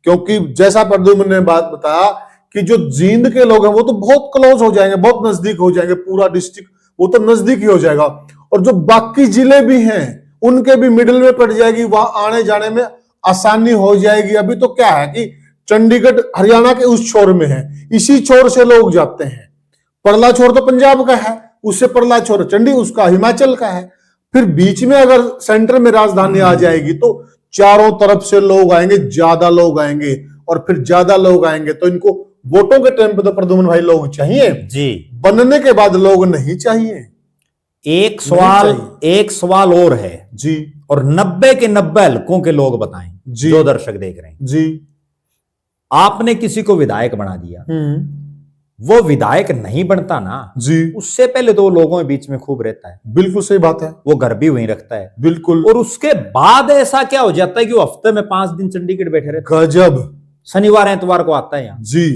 क्योंकि जैसा प्रद्युम्न ने बात बताया कि जो जींद के लोग हैं वो तो बहुत क्लोज हो जाएंगे, बहुत नजदीक हो जाएंगे, पूरा डिस्ट्रिक्ट वो तो नजदीक ही हो जाएगा, और जो बाकी जिले भी हैं उनके भी मिडिल में पड़ जाएगी, वहां आने जाने में आसानी हो जाएगी। अभी तो क्या है कि चंडीगढ़ हरियाणा के उस छोर में है, इसी छोर से लोग जाते हैं। परला छोर तो पंजाब का है, उससे परला छोर चंडी उसका हिमाचल का है, फिर बीच में अगर सेंटर में राजधानी आ जाएगी तो चारों तरफ से लोग आएंगे, ज्यादा लोग आएंगे, और फिर ज्यादा लोग आएंगे तो इनको वोटों के टाइम पे तो प्रद्युम्न भाई लोग चाहिए जी, बनने के बाद लोग नहीं चाहिए। एक सवाल और है जी, और 90 के 90 हलकों के लोग बताएं जी, जो दर्शक देख रहे हैं जी। आपने किसी को विधायक बना दिया, वो विधायक नहीं बनता ना जी, उससे पहले तो लोगों के बीच में खूब रहता है। बिल्कुल सही बात है, वो घर भी वहीं रखता है। बिल्कुल। और उसके बाद ऐसा क्या हो जाता है कि वो हफ्ते में 5 दिन चंडीगढ़ बैठे रहते हैं। गजब। शनिवार एतवार को आता है यहाँ। जी,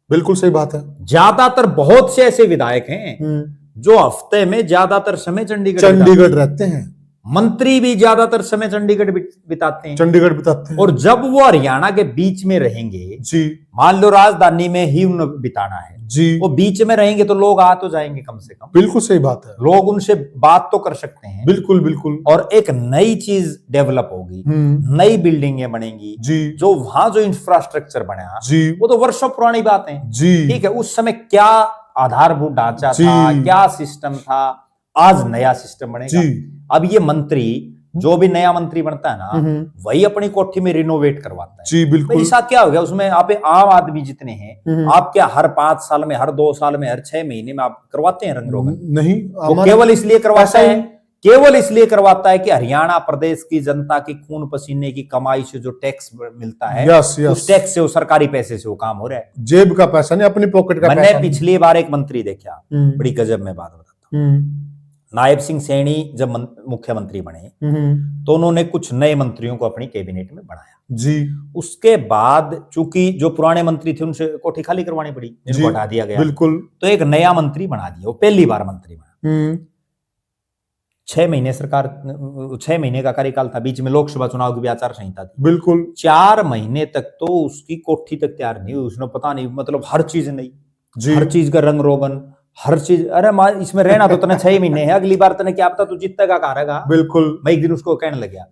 बिल्कुल सही बात है। ज्यादातर बहुत से ऐसे विधायक हैं जो हफ्ते में ज्यादातर समय चंडीगढ़ रहते हैं। मंत्री भी ज्यादातर समय चंडीगढ़ बिताते हैं। और जब वो हरियाणा के बीच में रहेंगे जी, मान लो राजधानी में ही उन्हें बिताना है जी, वो बीच में रहेंगे तो लोग आ तो जाएंगे कम से कम। बिल्कुल सही बात है, लोग उनसे बात तो कर सकते हैं। बिल्कुल बिल्कुल। और एक नई चीज डेवलप होगी, नई बिल्डिंगें बनेंगी जी, जो वहां जो इंफ्रास्ट्रक्चर बना जी, वो तो वर्षों पुरानी बात है जी। ठीक है, उस समय क्या आधारभूत ढांचा था, क्या सिस्टम था, आज नया सिस्टम बनेगा। अब ये मंत्री जो भी नया मंत्री बनता है ना, वही अपनी कोठी में रिनोवेट करवाता है जी, बिल्कुल। ऐसा क्या हो गया उसमें? आप आम आदमी जितने हैं, आप क्या हर 5 साल में, हर 2 साल में, हर 6 महीने में आप करवाते हैं रंग रोगन? नहीं, वो केवल इसलिए करवाता है, केवल इसलिए करवाता है कि हरियाणा प्रदेश की जनता की खून पसीने की कमाई से जो टैक्स मिलता है, उस टैक्स से, वो सरकारी पैसे से वो काम हो रहा है। जेब का पैसा नहीं, अपनी पॉकेट का पैसा। मैंने पिछली बार एक मंत्री देखा, बड़ी गजब में बात बताता हूं। नायब सिंह सैनी जब मुख्यमंत्री बने तो उन्होंने कुछ नए मंत्रियों को अपनी कैबिनेट में बढ़ाया जी। उसके बाद चूंकि जो पुराने मंत्री थे उनसे कोठी खाली करवानी पड़ी, जिनको हटा दिया गया, बिल्कुल, तो एक नया मंत्री बना दिया, वो पहली बार मंत्री बना। 6 महीने सरकार, 6 महीने का कार्यकाल था, बीच में लोकसभा चुनाव की भी आचार संहिता थी। बिल्कुल 4 महीने तक तो उसकी कोठी तक तैयार नहीं हुई, उसने पता नहीं, मतलब हर चीज नहीं, हर चीज का रंग रोगन, हर चीज, अरे माँ इसमें रहना तो तने 6 महीने है, अगली बार तने क्या पता तू जीतेगा कहाँ रहेगा। बिल्कुल। मैं एक दिन उसको कहने लग गया,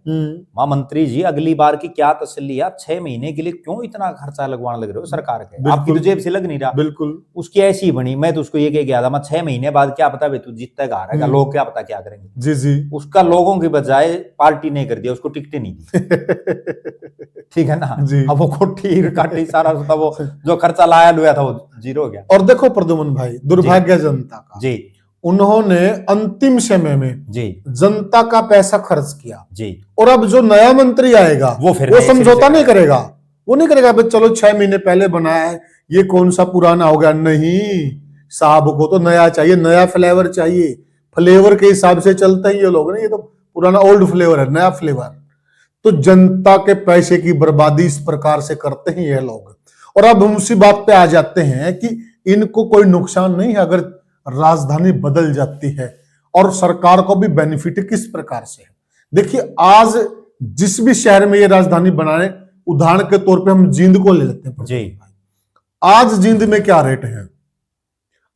माँ मंत्री जी अगली बार की क्या तसल्ली, आप 6 महीने के लिए क्यों इतना खर्चा लगवाने लग रहे हो सरकार के, आपकी तो जेब से लग नहीं रहा। बिल्कुल। उसकी ऐसी बनी, मैं तो उसको ये कह गया था, मैं 6 महीने बाद क्या पता तू जीतेगा रहेगा, लोग क्या पता क्या करेंगे। जी जी। उसका लोगों की बजाय पार्टी ने कर दिया, उसको टिकटें नहीं दी। ठीक है ना जी। अब वो कोठी काटी सारा वो जो खर्चा लाया लुया था वो जीरो हो गया। और देखो प्रद्युमन भाई, दुर्भाग्य जनता का जी, उन्होंने अंतिम समय में जी जनता का पैसा खर्च किया जी, और अब जो नया मंत्री आएगा वो समझौता नहीं करेगा, वो नहीं करेगा भाई चलो 6 महीने पहले बनाया है, ये कौन सा पुराना हो गया। नहीं, साहब को तो नया चाहिए, नया फ्लेवर चाहिए, फ्लेवर के हिसाब से चलते हैं ये लोग, नहीं ये तो पुराना ओल्ड फ्लेवर है, नया फ्लेवर। तो जनता के पैसे की बर्बादी इस प्रकार से करते हैं ये लोग। और अब हम उसी बात पे आ जाते हैं कि इनको कोई नुकसान नहीं है अगर राजधानी बदल जाती है, और सरकार को भी बेनिफिट किस प्रकार से है। देखिए आज जिस भी शहर में ये राजधानी बनाने, उदाहरण के तौर पे हम जींद को ले लेते हैं जी, आज जींद में क्या रेट है,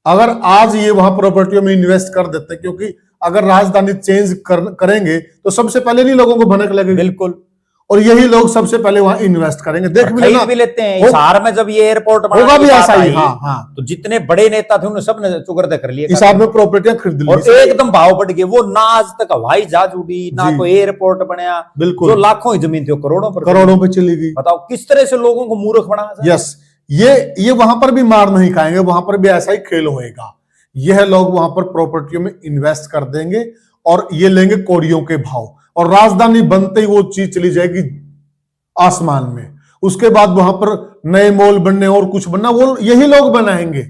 अगर आज ये वहां प्रॉपर्टियों में इन्वेस्ट कर देते हैं, क्योंकि अगर राजधानी चेंज करेंगे तो सबसे पहले नहीं लोगों को भनक लगेगी, बिल्कुल, और यही लोग सबसे पहले वहां इन्वेस्ट करेंगे। देख भी लेते हैं हिसार में, जब ये एयरपोर्ट होगा भी ऐसा ही, हाँ, तो जितने बड़े नेता थे उन्होंने सबने चुगरदे कर लिए, हिसाब में प्रॉपर्टियां खरीद ली और एकदम भाव बढ़ गए। वो ना आज तक हवाई जहाज उड़ी, ना कोई एयरपोर्ट बनया, बिल्कुल, जो लाखों की जमीन थी करोड़ों पे चली गई। बताओ किस तरह से लोगों को मूर्ख बना। यस, ये वहां पर भी मार नहीं खाएंगे, वहां पर भी ऐसा ही खेल होएगा। यह लोग वहां पर प्रॉपर्टियों में इन्वेस्ट कर देंगे और ये लेंगे कौड़ियों के भाव, और राजधानी बनते ही वो चीज चली जाएगी आसमान में। उसके बाद वहां पर नए मॉल बनने और कुछ बनना वो यही लोग बनाएंगे।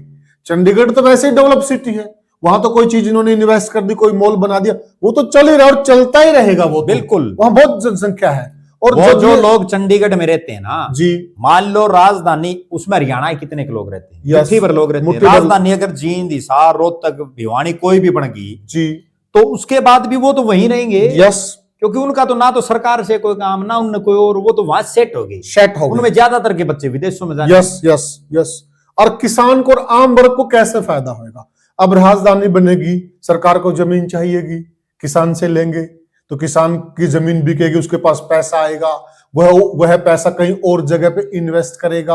चंडीगढ़ तो वैसे ही डेवलप सिटी है, वहां तो कोई चीज इन्होंने इन्वेस्ट कर दी, कोई मॉल बना दिया, वो तो चल ही रहा और चलता ही रहेगा। वो बिल्कुल, वहां बहुत जनसंख्या है। और जो लोग चंडीगढ़ में रहते हैं ना जी, मान लो राजधानी, उसमें हरियाणा कितने के लोग रहते हैं, मुट्ठी भर लोग रहते हैं। राजधानी अगर जींद, हिसार, रोहतक, भिवानी कोई भी बन गई जी, तो उसके बाद भी वो तो वहीं रहेंगे। यस, क्योंकि उनका तो ना तो सरकार से कोई काम, ना उनने कोई, और वो तो वहां सेट हो गए। उनमें ज्यादातर के बच्चे विदेशों में जाते। Yes yes yes. और किसान को और आम वर्ग को कैसे फायदा होगा? अब राजधानी बनेगी, सरकार को जमीन चाहिएगी, किसान से लेंगे तो किसान की जमीन बिकेगी, उसके पास पैसा आएगा, वह पैसा कहीं और जगह पे इन्वेस्ट करेगा,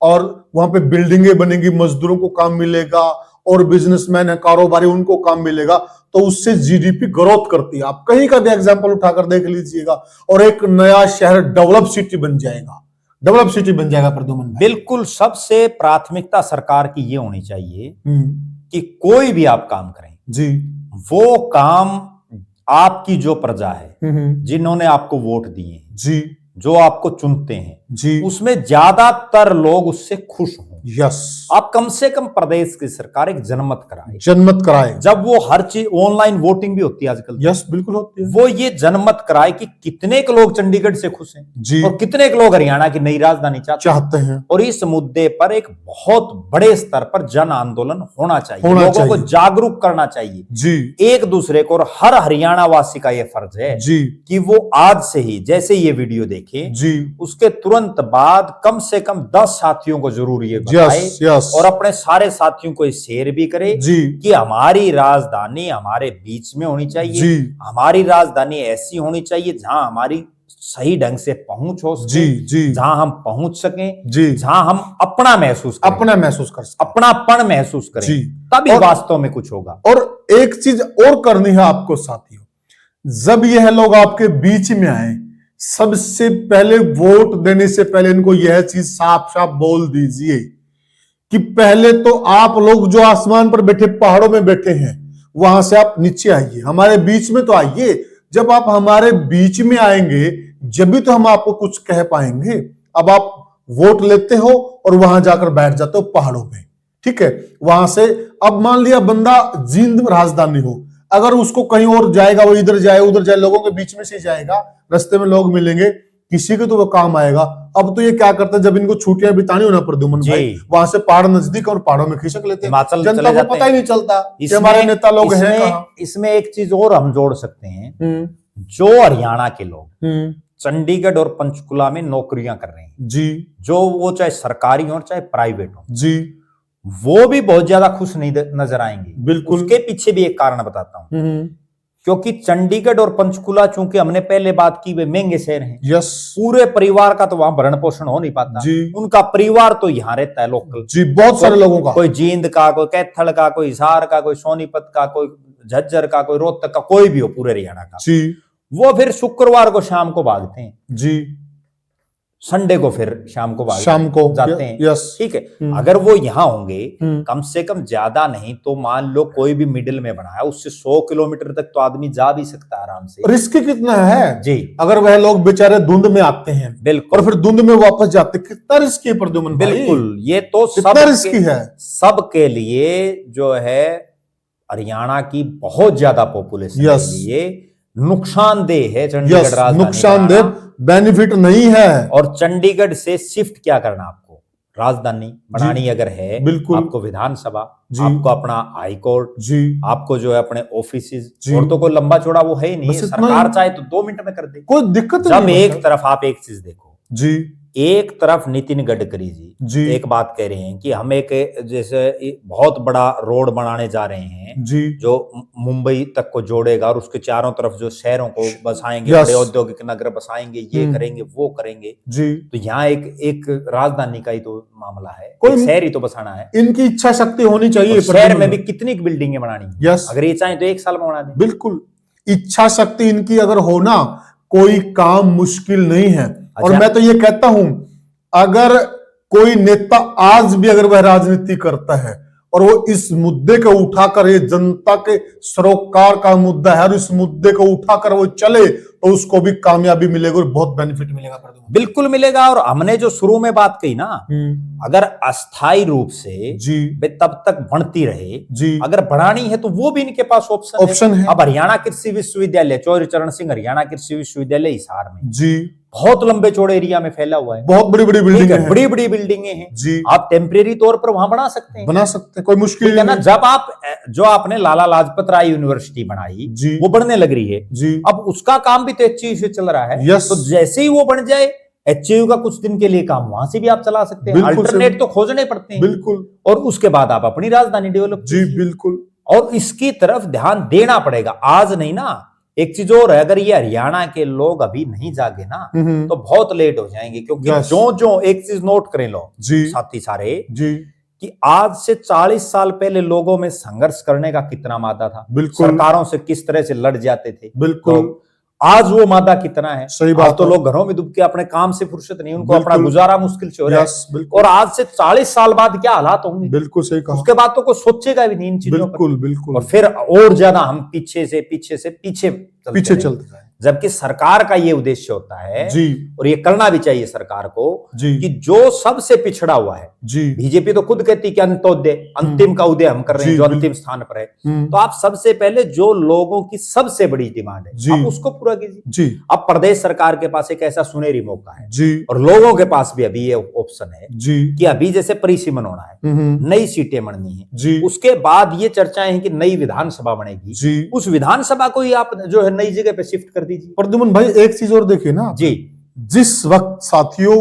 और वहां पे बिल्डिंगें बनेंगी, मजदूरों को काम मिलेगा, और बिजनेसमैन है, कारोबारी, उनको काम मिलेगा। तो उससे जीडीपी ग्रोथ करती है। आप कहीं का भी एग्जांपल उठाकर देख लीजिएगा, और एक नया शहर डेवलप सिटी बन जाएगा, डेवलप सिटी बन जाएगा। प्रद्युमन, बिल्कुल, सबसे प्राथमिकता सरकार की ये होनी चाहिए कि कोई भी आप काम करें जी, वो काम आपकी जो प्रजा है, जिन्होंने आपको वोट दिए जी, जो आपको चुनते हैं जी, उसमें ज्यादातर लोग उससे खुश हों। यस, आप कम से कम प्रदेश की सरकार एक जनमत कराए, जब वो हर चीज ऑनलाइन वोटिंग भी होती है आजकल। यस, बिल्कुल होती है। वो ये जनमत कराए कि कितने के लोग चंडीगढ़ से खुश हैं जी, और कितने के लोग हरियाणा की नई राजधानी चाहते हैं। और इस मुद्दे पर एक बहुत बड़े स्तर पर जन आंदोलन होना चाहिए, लोगों को जागरूक करना चाहिए जी, एक दूसरे को। और हर हरियाणा वासी का यह फर्ज है जी कि वो आज से ही, जैसे ये वीडियो देखे जी, उसके तुरंत बाद कम से कम 10 साथियों को जरूर ये बताए, और अपने सारे साथियों को शेयर भी करे जी कि हमारी राजधानी हमारे बीच में होनी चाहिए जी, हमारी राजधानी ऐसी होनी चाहिए जहां हमारी सही ढंग से पहुंच हो सके जी, जहां हम पहुंच सकें जी, जहां हम अपनापन महसूस करें, तभी वास्तव में कुछ होगा। और एक चीज और करनी है आपको साथियों, जब यह लोग आपके बीच में आए, सबसे पहले वोट देने से पहले इनको यह चीज साफ साफ बोल दीजिए कि पहले तो आप लोग जो आसमान पर बैठे, पहाड़ों में बैठे हैं, वहां से आप नीचे आइए, हमारे बीच में तो आइए। जब आप हमारे बीच में आएंगे जब भी तो हम आपको कुछ कह पाएंगे। अब आप वोट लेते हो और वहां जाकर बैठ जाते हो पहाड़ों में, ठीक है, वहां से अब मान लिया बंदा जींद में राजधानी हो, अगर उसको कहीं और जाएगा, वो इधर जाए उधर जाए, लोगों के बीच में से जाएगा, रास्ते में लोग मिलेंगे, किसी के तो वो काम आएगा। अब तो ये क्या करते हैं, जब इनको छुट्टियां बितानी हो ना प्रद्युमन भाई, वहां से पहाड़ नजदीक और पहाड़ों में खिसक लेते हैं, जनता को पता ही नहीं चलता कि हमारे नेता लोग हैं कहां। इसमें एक चीज और हम जोड़ सकते हैं, जो हरियाणा के लोग चंडीगढ़ और पंचकुला में नौकरियां कर रहे हैं जी, जो वो चाहे सरकारी हो चाहे प्राइवेट हो जी, वो भी बहुत ज्यादा खुश नहीं नजर आएंगे। बिल्कुल। उसके पीछे भी एक कारण बताता हूं, क्योंकि चंडीगढ़ और पंचकुला चूंकि हमने पहले बात की वे महंगे शहर हैं, यस, पूरे परिवार का तो वहां भरण पोषण हो नहीं पाता जी, उनका परिवार तो यहाँ रहता है लोकल जी, बहुत सारे लोगों का, कोई जींद का, कोई कैथल का, कोई हिसार का, कोई सोनीपत का, कोई झज्जर का, कोई रोहतक का, कोई भी हो पूरे हरियाणा का जी, वो फिर शुक्रवार को शाम को भागते हैं जी, संडे को फिर शाम को शाम को जाते हैं, यस, ठीक है। अगर वो यहाँ होंगे कम से कम ज्यादा नहीं तो मान लो कोई भी मिडिल में बनाया उससे 100 किलोमीटर तक तो आदमी जा भी सकता है आराम से। रिस्क कितना है जी, अगर वह लोग बेचारे धुंध में आते हैं बिल्कुल, और फिर धुंध में वापस जाते, कितना रिस्की है प्रद्युमन भाई? बिल्कुल, ये तो कितना रिस्की है सबके लिए जो है हरियाणा की बहुत ज्यादा पॉपुलेशन के लिए नुकसानदेह है चंडीगढ़ राजधानी, नुकसानदेह, बेनिफिट नहीं है। और चंडीगढ़ से शिफ्ट क्या करना आपको, राजधानी बनानी अगर है, बिल्कुल, आपको विधानसभा, आपको अपना हाई कोर्ट जी, आपको जो है अपने ऑफिस, और तो कोई लंबा चौड़ा वो है ही नहीं है। सरकार चाहे तो 2 मिनट में कर दे, कोई दिक्कत नहीं। जब एक तरफ आप एक चीज देखो जी, एक तरफ नितिन गडकरी जी एक बात कह रहे हैं कि हम एक जैसे बहुत बड़ा रोड बनाने जा रहे हैं जी, जो मुंबई तक को जोड़ेगा और उसके चारों तरफ जो शहरों को बसाएंगे, बड़े औद्योगिक नगर बसाएंगे, ये करेंगे वो करेंगे जी। तो यहाँ एक राजधानी का ही तो मामला है, कोई शहर ही तो बसाना है। इनकी इच्छा शक्ति होनी चाहिए। शहर में भी कितनी बिल्डिंगें बनानी है, अगर ये चाहे तो 1 साल में बना दे। बिल्कुल, इच्छा शक्ति इनकी अगर होना कोई काम मुश्किल नहीं है। और मैं तो ये कहता हूं, अगर कोई नेता आज भी अगर वह राजनीति करता है और वो इस मुद्दे को उठाकर, ये जनता के सरोकार का मुद्दा है और इस मुद्दे को उठाकर वो चले तो उसको भी कामयाबी मिलेगी और बहुत बेनिफिट मिलेगा। बिल्कुल मिलेगा। और हमने जो शुरू में बात कही ना, अगर अस्थायी रूप से जी तब तक बढ़ती रहे जी, अगर बढ़ानी है तो वो भी इनके पास ऑप्शन है। अब हरियाणा कृषि विश्वविद्यालय, चौधरी चरण सिंह हरियाणा कृषि विश्वविद्यालय हिसार में जी बहुत लंबे चौड़े एरिया में फैला हुआ है, बहुत बड़ी बड़ी बिल्डिंग है, बड़ी बड़ी बिल्डिंगें हैं जी। आप टेम्परेरी तौर पर वहां बना सकते हैं, कोई मुश्किल नहीं है ना। जब आप जो आपने लाला लाजपत राय यूनिवर्सिटी बनाई जी, वो बढ़ने लग रही है जी, अब उसका काम भी तो एचयू से चल रहा है। तो जैसे ही वो बन जाए, एचयू का कुछ दिन के लिए काम वहां से भी आप चला सकते हैं, अल्टरनेट तो खोजने पड़ते हैं बिल्कुल, और उसके बाद आप अपनी राजधानी डेवलप जी बिल्कुल। और इसकी तरफ ध्यान देना पड़ेगा, आज नहीं ना। एक चीज और है, अगर ये हरियाणा के लोग अभी नहीं जागे ना तो बहुत लेट हो जाएंगे, क्योंकि जो एक चीज नोट करें लो जी, साथी सारे जी, कि आज से 40 साल पहले लोगों में संघर्ष करने का कितना मादा था, सरकारों से किस तरह से लड़ जाते थे बिल्कुल, तो आज वो मादा कितना है। सही बात, तो लोग घरों में डूब के अपने काम से फुर्सत नहीं, उनको अपना गुजारा मुश्किल से हो रहा है। और आज से 40 साल बाद क्या हालात होंगे, बिल्कुल सही कहा। उसके बाद तो कोई सोचेगा भी नहीं इन चीजों पर बिल्कुल। और फिर और ज्यादा हम पीछे चलते जाए, जबकि सरकार का ये उद्देश्य होता है जी, और ये करना भी चाहिए सरकार को जी, कि जो सबसे पिछड़ा हुआ है जी, बीजेपी तो खुद कहती कि अंत्योदय, अंतिम का उदय हम कर रहे हैं, जो अंतिम स्थान पर है, तो आप सबसे पहले जो लोगों की सबसे बड़ी डिमांड है आप उसको पूरा कीजिए जी। अब प्रदेश सरकार के पास एक ऐसा सुनहरी मौका है जी, और लोगों के पास भी अभी ये ऑप्शन है जी, कि अभी जैसे परिसीमन होना है, नई सीटें बननी है जी, उसके बाद ये चर्चाएं हैं कि नई विधानसभा बनेगी जी, उस विधानसभा को ही आप जो है नई जगह पे शिफ्ट कर दीजिए। प्रद्युमन भाई एक चीज और देखिए ना जी, जिस वक्त साथियों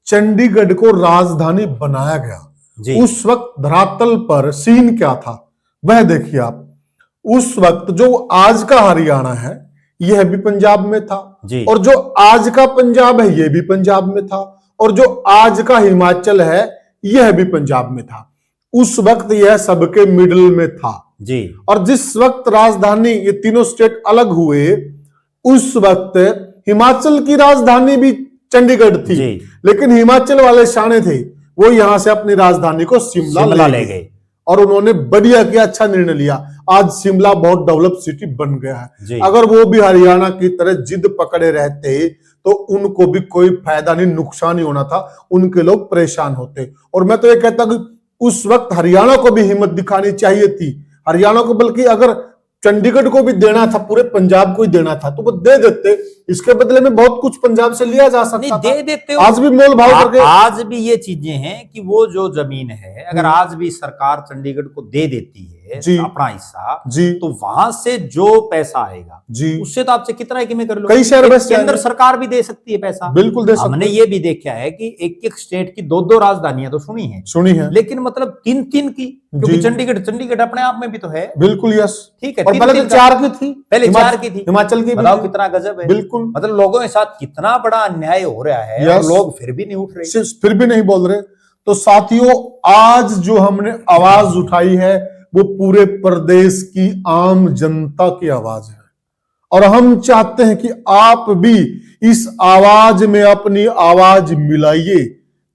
चंडीगढ़ को राजधानी बनाया गया जी, उस वक्त धरातल पर सीन क्या था वह देखिए आप। उस वक्त जो आज का हरियाणा है यह भी पंजाब में था जी, और जो आज का पंजाब है यह भी पंजाब में था, और जो आज का हिमाचल है यह भी पंजाब में था। उस वक्त यह सबके मिडिल में था जी। और जिस वक्त राजधानी, ये तीनों स्टेट अलग हुए, उस वक्त हिमाचल की राजधानी भी चंडीगढ़ थी, लेकिन हिमाचल वाले शाने थे, वो यहां से अपनी राजधानी को शिमला ले गए, और उन्होंने बढ़िया किया, अच्छा निर्णय लिया। आज शिमला बहुत डेवलप सिटी बन गया है। अगर वो भी हरियाणा की तरह जिद पकड़े रहते तो उनको भी कोई फायदा नहीं, नुकसान ही होना था, उनके लोग परेशान होते। और मैं तो ये कहता कि उस वक्त हरियाणा को भी हिम्मत दिखानी चाहिए थी। हरियाणा को, बल्कि अगर चंडीगढ़ को भी देना था, पूरे पंजाब को ही देना था, तो वो दे देते। इसके बदले में बहुत कुछ पंजाब से लिया जा सकता नहीं, था। दे देते हो। आज भी मोल भाव करके, आज भी ये चीजें हैं कि वो जो जमीन है, अगर आज भी सरकार चंडीगढ़ को दे देती है जी, अपना हिस्सा, जी, तो वहां से जो पैसा आएगा जी, उससे तो आप चाहे कितना ही में कर लो, कई शहर बस केंद्र सरकार भी दे सकती है पैसा। बिल्कुल दे सकते। हमने ये भी देखा है कि एक एक स्टेट की दो दो राजधानियां तो सुनी है, लेकिन मतलब तीन तीन की, क्योंकि चंडीगढ़ अपने आप में भी तो है। बिल्कुल, यस, ठीक है। और पहले तो 4 की थी, पहले 4 की थी, हिमाचल की। बताओ कितना गजब है। बिल्कुल, मतलब लोगों के साथ कितना बड़ा अन्याय हो रहा है, और लोग फिर भी नहीं उठ रहे, फिर भी नहीं बोल रहे। तो साथियों, आज जो हमने आवाज उठाई है वो पूरे प्रदेश की आम जनता की आवाज है, और हम चाहते हैं कि आप भी इस आवाज में अपनी आवाज मिलाइए,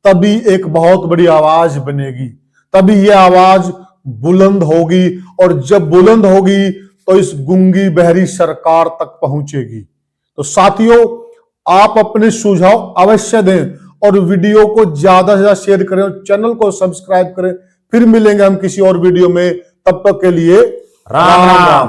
तभी एक बहुत बड़ी आवाज बनेगी, तभी यह आवाज बुलंद होगी, और जब बुलंद होगी तो इस गूंगी बहरी सरकार तक पहुंचेगी। तो साथियों, आप अपने सुझाव अवश्य दें, और वीडियो को ज्यादा से ज्यादा शेयर करें, और चैनल को सब्सक्राइब करें। फिर मिलेंगे हम किसी और वीडियो में, तब तक के लिए राम राम।